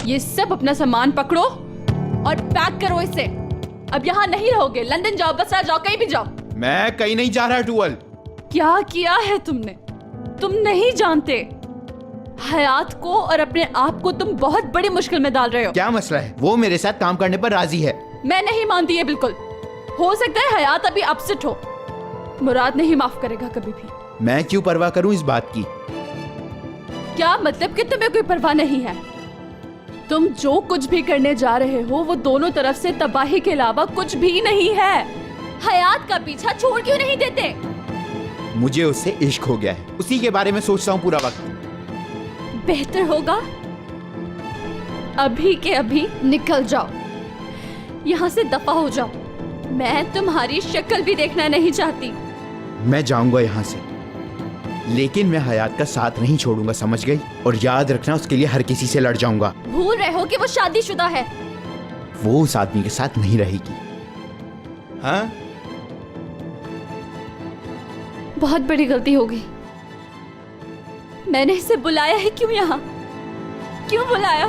ये सब अपना सामान पकड़ो और पैक करो इसे। अब यहाँ नहीं रहोगे, लंदन जाओ, बसरा जाओ, कहीं भी जाओ। मैं कहीं नहीं जा रहा टूअल। क्या किया है तुमने? तुम नहीं जानते, हयात को और अपने आप को तुम बहुत बड़ी मुश्किल में डाल रहे हो। क्या मसला है? वो मेरे साथ काम करने पर राजी है। मैं नहीं मानती है बिल्कुल। हो सकता है हयात अभी अपसेट हो। मुराद नहीं माफ करेगा कभी भी। मैं क्यों परवाह करूं इस बात की? क्या मतलब कि तुम्हें कोई परवाह नहीं है? तुम जो कुछ भी करने जा रहे हो वो दोनों तरफ से तबाही के अलावा कुछ भी नहीं है। हयात का पीछा छोड़ क्यों नहीं देते? मुझे उससे इश्क हो गया है, उसी के बारे में सोचता हूँ पूरा वक्त। बेहतर होगा अभी के अभी निकल जाओ, यहाँ से दफा हो जाओ। मैं तुम्हारी शक्ल भी देखना नहीं चाहती। मैं जाऊंगा यहाँ से, लेकिन मैं हयात का साथ नहीं छोड़ूंगा, समझ गई? और याद रखना, उसके लिए हर किसी से लड़ जाऊंगा। भूल रहे हो कि वो शादीशुदा है। वो उस आदमी के साथ नहीं रहेगी। हाँ? बहुत बड़ी गलती हो गई। मैंने इसे बुलाया है क्यों यहाँ? क्यों बुलाया?